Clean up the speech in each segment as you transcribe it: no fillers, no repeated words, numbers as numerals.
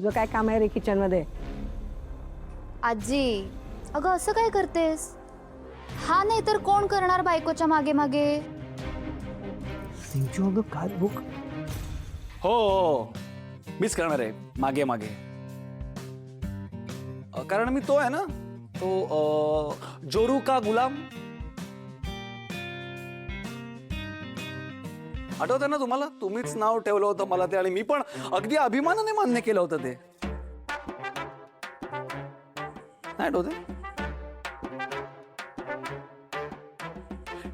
तुझं काय काम आहे रे किचन मध्ये? आजी, अगं असं काय करतेस? हा नाही तर कोण करणार बायकोच्या मागे मागे? सिंचू अगं काय बुक हो मीच करणार आहे मागे मागे. कारण मी तो आहे ना, तो जोरू का गुलाम. आठवतं ना तुम्हाला? तुम्हीच नाव ठेवलं होतं मला ते, आणि मी पण अगदी अभिमानाने मान्य केलं होतं ते. नाही आठवते?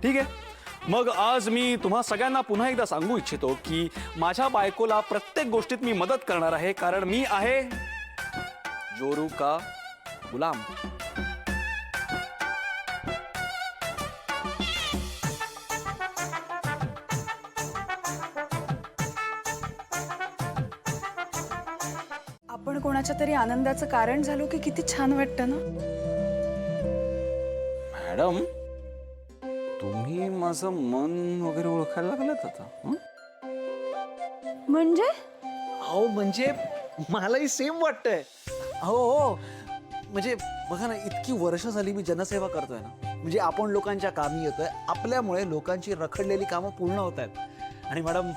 ठीक आहे. मग आज मी तुम्हा सगळ्यांना पुन्हा एकदा सांगू इच्छितो की माझ्या बायकोला प्रत्येक गोष्टीत मी मदत करणार आहे, कारण मी आहे जोरू का गुलाम. आपण कोणाच्या तरी आनंदाचं कारण झालो की किती छान वाटतं ना. मॅडम, तुम्ही माझं मन वगैरे ओळखायला लागलात आता. म्हणजे अहो म्हणजे मलाही सेम वाटतंय. हो, म्हणजे बघा ना, इतकी वर्ष झाली मी जनसेवा करतोय ना, म्हणजे आपण लोकांच्या कामी येतोय. आपल्यामुळे लोकांची रखडलेली कामं पूर्ण होत आहेत. आणि मॅडम,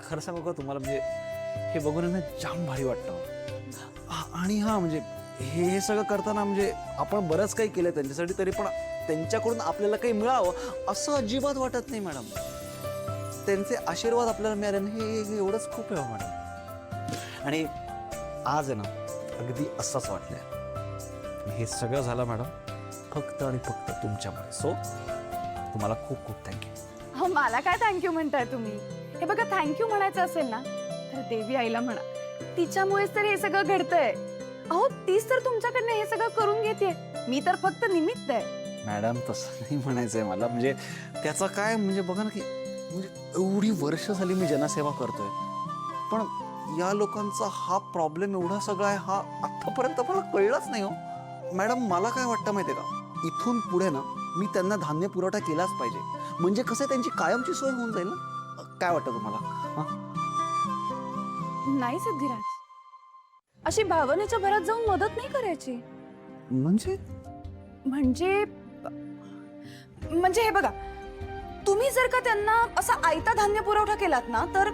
खरं सांगू का तुम्हाला, म्हणजे हे बघून ना जाम भारी वाटतं. आणि हा म्हणजे हे सगळं करताना म्हणजे आपण बरंच काही केलं त्यांच्यासाठी, तरी पण त्यांच्याकडून आपल्याला काही मिळावं असं अजिबात वाटत नाही मॅडम. त्यांचे आशीर्वाद आपल्याला मिळाले ना, हे एवढंच खूप आहे मॅडम. आणि आज आहे ना, अगदी असंच वाटलंय. हे सगळं झालं मॅडम फक्त आणि फक्त तुमच्यामुळे. सो तुम्हाला खूप खूप थँक्यू. अहो, मला काय थँक्यू म्हणताय तुम्ही? हे बघा, थँक्यू म्हणायचं असेल ना तर देवी आईला म्हणा. तिच्यामुळेच तर हे सगळं घडतंय. अहो, तीच तर तुमच्याकडनं हे सगळं करून घेते. मी तर फक्त निमित्त आहे. मॅडम, तसं नाही म्हणायचंय मला. म्हणजे त्याचं काय, म्हणजे बघा ना, की म्हणजे एवढी वर्ष झाली मी जनसेवा करतोय, पण या लोकांचा हा प्रॉब्लेम एवढा सगळा आहे, हा आतापर्यंत मला कळलाच नाही. हो मॅडम, मला काय वाटतं माहितीये का, इथून पुढे ना मी त्यांना धान्य पुरवठा केलाच पाहिजे. म्हणजे कसं त्यांची कायमची सोय होऊन जाईल ना. काय वाटतं तुम्हाला? नाही सिद्धिराज, अशी भावनेच्या भरात जाऊन मदत नाही करायची. म्हणजे म्हणजे हे बघा, तुम्ही जर का त्यांना असा आयता धान्य पुरवठा केलात ना, तर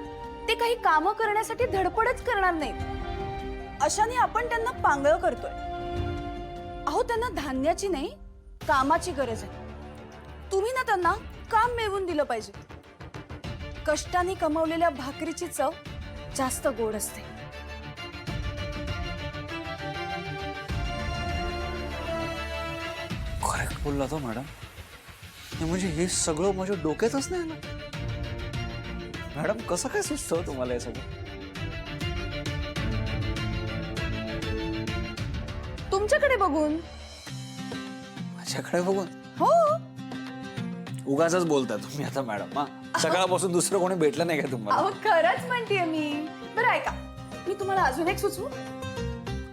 ते काही कामं करण्यासाठी धडपडच करणार नाहीत. अशाने आपण त्यांना पांगळ करतोय. अहो, त्यांना धान्याची नाही, कामाची गरज आहे. तुम्ही ना त्यांना काम मिळवून दिलं पाहिजे. कष्टाने कमावलेल्या भाकरीची चव जास्त गोड असते. करेक्ट बोलला तो मॅडम. म्हणजे हे सगळं माझ्या डोक्यातच नाही आलं. मॅडम, कसं काय सुचतं तुम्हाला हे सगळं? तुमच्याकडे बघून. माझ्याकडे बघून? हो. उगाचच बोलता तुम्ही आता मॅडम. सकाळपासून दुसरं कोणी भेटलं नाही का तुम्हाला? अहो, खरंच म्हणतेय मी. बरं ऐका, मी तुम्हाला अजून एक सुचवू?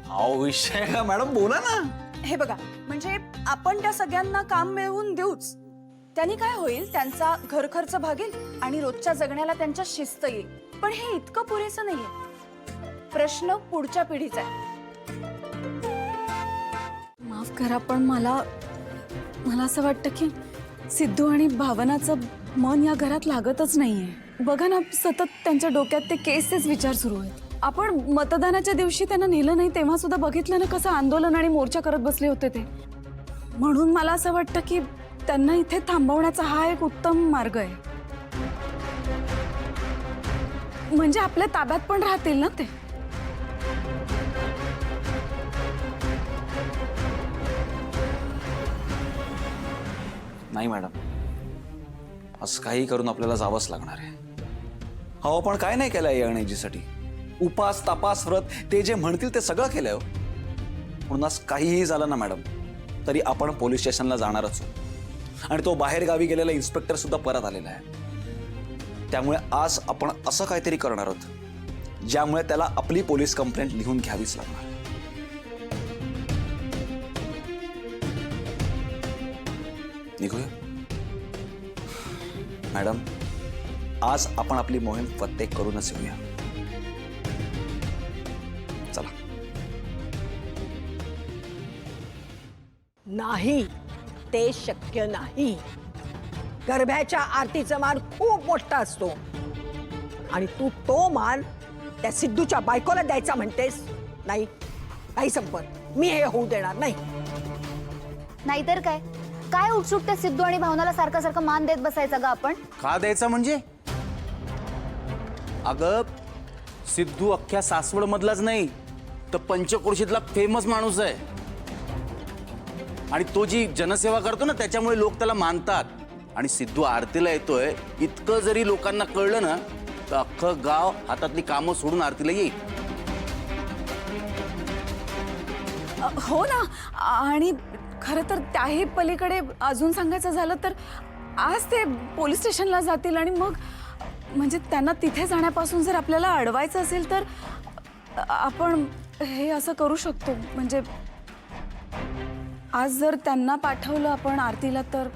अहो, विषय का मॅडम, बोला ना. हे बघा, म्हणजे आपण त्या सगळ्यांना काम मिळवून देऊच. त्यांनी काय होईल, त्यांचा घर खर्च भागेल आणि रोजच्या जगण्याला त्यांच्या शिस्त येईल. पण हे इतकं पुरेसं नाहीये. प्रश्न पुढच्या पिढीचा आहे. माफ करा, पण मला असं वाटतं की सिद्धू आणि भावनाचं मन या घरात लागतच नाहीये. बघा ना, सतत त्यांच्या डोक्यात ते केसचेच विचार सुरू आहेत. आपण मतदानाच्या दिवशी त्यांना नेलं नाही तेव्हा सुद्धा बघितलं ना कसं आंदोलन आणि मोर्चा करत बसले होते ते. म्हणून मला असं वाटतं की त्यांना इथे थांबवण्याचा हा एक उत्तम मार्ग आहे. म्हणजे आपल्या ताब्यात पण राहतील ना ते. नाही मॅडम, असं काही करून आपल्याला जावंच लागणार आहे. अहो, पण काय नाही केलंय या अणेजीसाठी. उपास तपास व्रत ते जे म्हणतील ते सगळं केलंय. म्हणून आज काहीही झालं ना मॅडम, तरी आपण पोलीस स्टेशनला जाणारच. आणि तो बाहेर गावी गेलेला इन्स्पेक्टर सुद्धा परत आलेला आहे. त्यामुळे आज आपण असं काहीतरी करणार आहोत ज्यामुळे त्याला आपली पोलीस कंप्लेंट लिहून घ्यावीच लागणार. निघूया मॅडम. आज आपण आपली मोहीम फत्ते करूनच येऊया. चला. नाही, ते शक्य नाही. गरब्याच्या आरतीचा मान खूप मोठा असतो आणि तू तो मान त्या सिद्धूच्या बायकोला द्यायचा म्हणतेस. नाही, काही संपत मी हे होऊ देणार नाही. नाहीतर काय काय उत्सुक त्या सिद्धू आणि भावनाला सारखं सारखं मान देत बसायचं का आपण? का द्यायचा म्हणजे? अगं सिद्धू अख्ख्या सासवड मधलाच नाही तर पंचक्रोशीतला फेमस माणूस आहे आणि तो जी जनसेवा करतो ना त्याच्यामुळे लोक त्याला मानतात. आणि सिद्धू आरतीला येतोय इतकं जरी लोकांना कळलं ना तर अख्खं गाव हातातली कामं सोडून आरतीला येईल. हो ना. आणि खरं तर त्याही पलीकडे अजून सांगायचं झालं तर आज ते पोलीस स्टेशनला जातील आणि मग म्हणजे त्यांना तिथे जाण्यापासून जर आपल्याला अडवायचं असेल तर आपण हे असं करू शकतो. म्हणजे आज जर त्यांना पाठवलं आपण आरतीला तर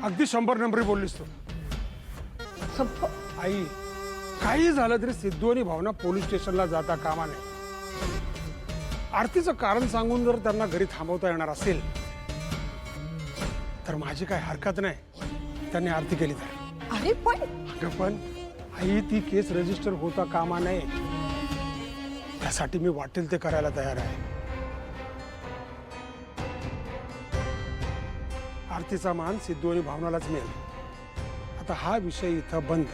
अगदी 100 नंबरी बोललीस तू. आई काही झालं तरी सिद्धू आणि भावना पोलीस स्टेशनला जाता कामा नये. आरतीचं कारण सांगून जर त्यांना घरी थांबवता येणार असेल तर माझी काही हरकत नाही त्यांनी आरती केली तर. अरे पण अगं पण आई ती केस रजिस्टर होता कामा नये त्यासाठी मी वाटेल ते करायला तयार आहे. आरतीचा मान सिद्धू आणि भावनालाच मिळेल. आता हा विषय इथं बंद.